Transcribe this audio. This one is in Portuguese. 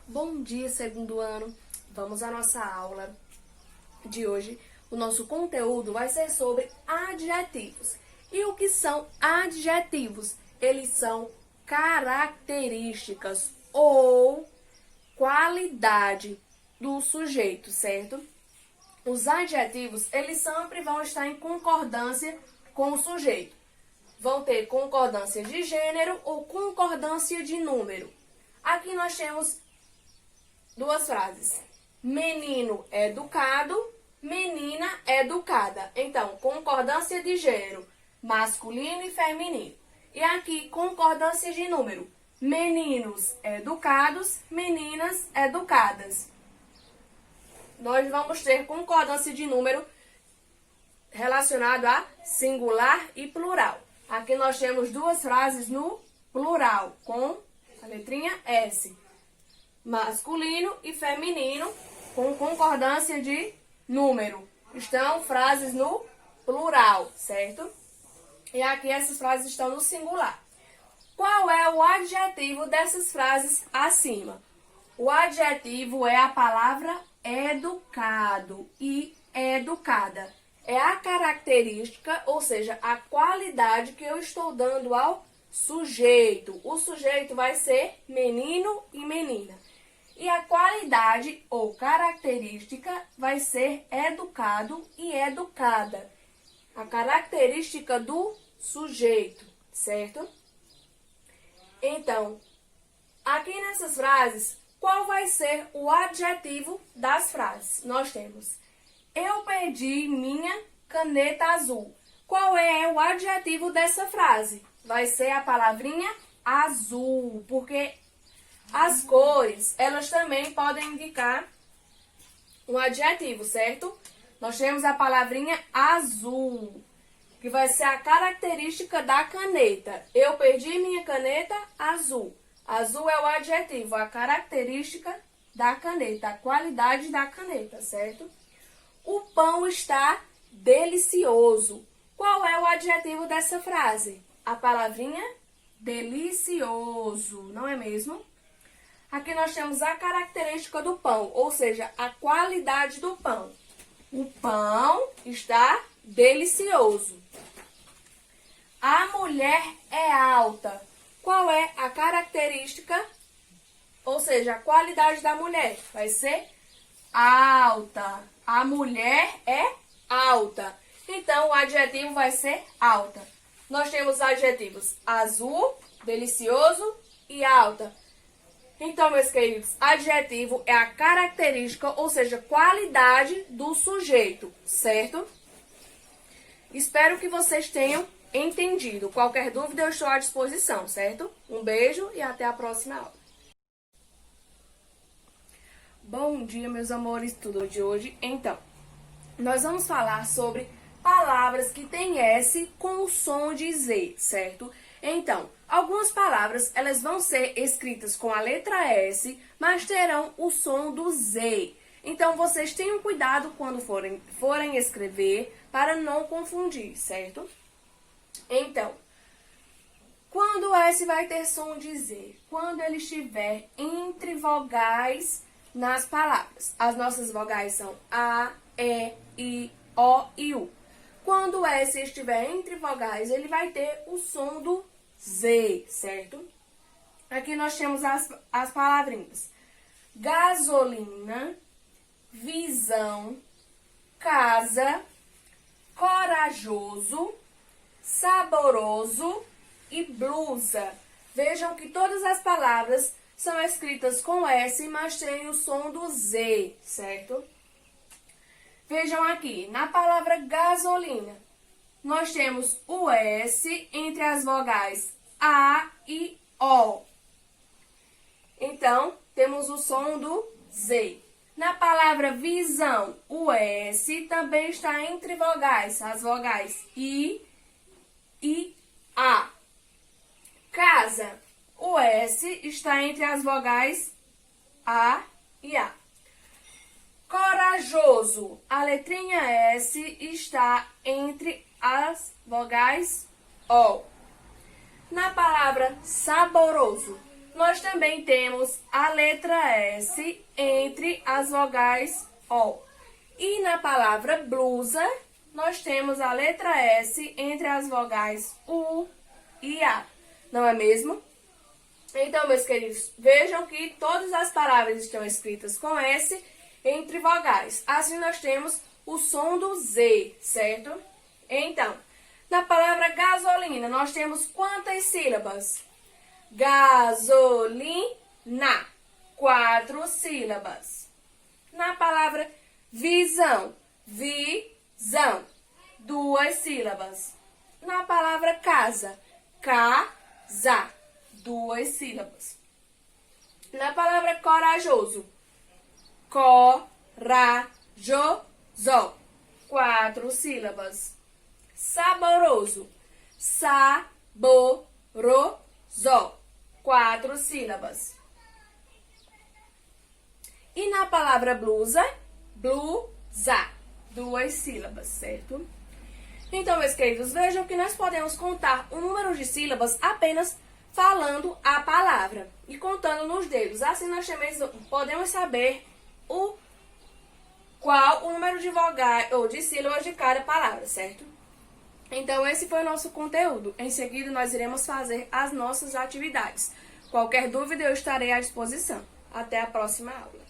Bom dia, segundo ano. Vamos à nossa aula de hoje. O nosso conteúdo vai ser sobre adjetivos. E o que são adjetivos? Eles são características ou qualidade do sujeito, certo? Os adjetivos, eles sempre vão estar em concordância com o sujeito. Vão ter concordância de gênero ou concordância de número. Aqui nós temos duas frases. Menino educado, menina educada. Então, concordância de gênero, masculino e feminino. E aqui, concordância de número. Meninos educados, meninas educadas. Nós vamos ter concordância de número relacionado a singular e plural. Aqui nós temos duas frases no plural, com a letrinha S. Masculino e feminino, com concordância de número. Estão frases no plural, certo? E aqui essas frases estão no singular. Qual é o adjetivo dessas frases acima? O adjetivo é a palavra educado e educada. É a característica, ou seja, a qualidade que eu estou dando ao sujeito. O sujeito vai ser menino e menina. E a qualidade ou característica vai ser educado e educada. A característica do sujeito, certo? Então, aqui nessas frases, qual vai ser o adjetivo das frases? Nós temos: eu perdi minha caneta azul. Qual é o adjetivo dessa frase? Vai ser a palavrinha azul, porque as cores, elas também podem indicar um adjetivo, certo? Nós temos a palavrinha azul, que vai ser a característica da caneta. Eu perdi minha caneta azul. Azul é o adjetivo, a característica da caneta, a qualidade da caneta, certo? O pão está delicioso. Qual é o adjetivo dessa frase? A palavrinha delicioso, não é mesmo? Aqui nós temos a característica do pão, ou seja, a qualidade do pão. O pão está delicioso. A mulher é alta. Qual é a característica, ou seja, a qualidade da mulher? Vai ser alta. A mulher é alta. Então, o adjetivo vai ser alta. Nós temos adjetivos azul, delicioso e alta. Então, meus queridos, adjetivo é a característica, ou seja, qualidade do sujeito, certo? Espero que vocês tenham entendido. Qualquer dúvida, eu estou à disposição, certo? Um beijo e até a próxima aula. Bom dia, meus amores, tudo de hoje? Então, nós vamos falar sobre palavras que têm S com o som de Z, certo? Então, algumas palavras, elas vão ser escritas com a letra S, mas terão o som do Z. Então, vocês tenham cuidado quando forem escrever para não confundir, certo? Então, quando o S vai ter som de Z? Quando ele estiver entre vogais nas palavras. As nossas vogais são A, E, I, O e U. Quando o S estiver entre vogais, ele vai ter o som do Z, certo? Aqui nós temos as palavrinhas: gasolina, visão, casa, corajoso, saboroso e blusa. Vejam que todas as palavras são escritas com S, mas têm o som do Z, certo? Vejam aqui, na palavra gasolina, nós temos o S entre as vogais A e O. Então, temos o som do Z. Na palavra visão, o S também está entre vogais, as vogais I e A. Casa, o S está entre as vogais A e A. Corajoso, a letrinha S está entre as vogais O. Na palavra saboroso, Nós também temos a letra S entre as vogais O. E na palavra blusa, nós temos a letra S entre as vogais U e A. Não é mesmo? Então, meus queridos, vejam que todas as palavras estão escritas com S entre vogais. Assim, nós temos o som do Z, certo? Então, na palavra gasolina, nós temos quantas sílabas? Gasolina, 4 sílabas. Na palavra visão, visão, 2 sílabas. Na palavra casa, casa, 2 sílabas. Na palavra corajoso, corajoso, 4 sílabas. Saboroso, saboroso, 4 sílabas. E na palavra blusa, blusa, 2 sílabas, certo? Então, meus queridos, vejam que nós podemos contar o número de sílabas apenas falando a palavra e contando nos dedos. Assim, nós também podemos saber qual o número de vogais ou de sílabas de cada palavra, certo? Então, esse foi o nosso conteúdo. Em seguida, nós iremos fazer as nossas atividades. Qualquer dúvida, eu estarei à disposição. Até a próxima aula.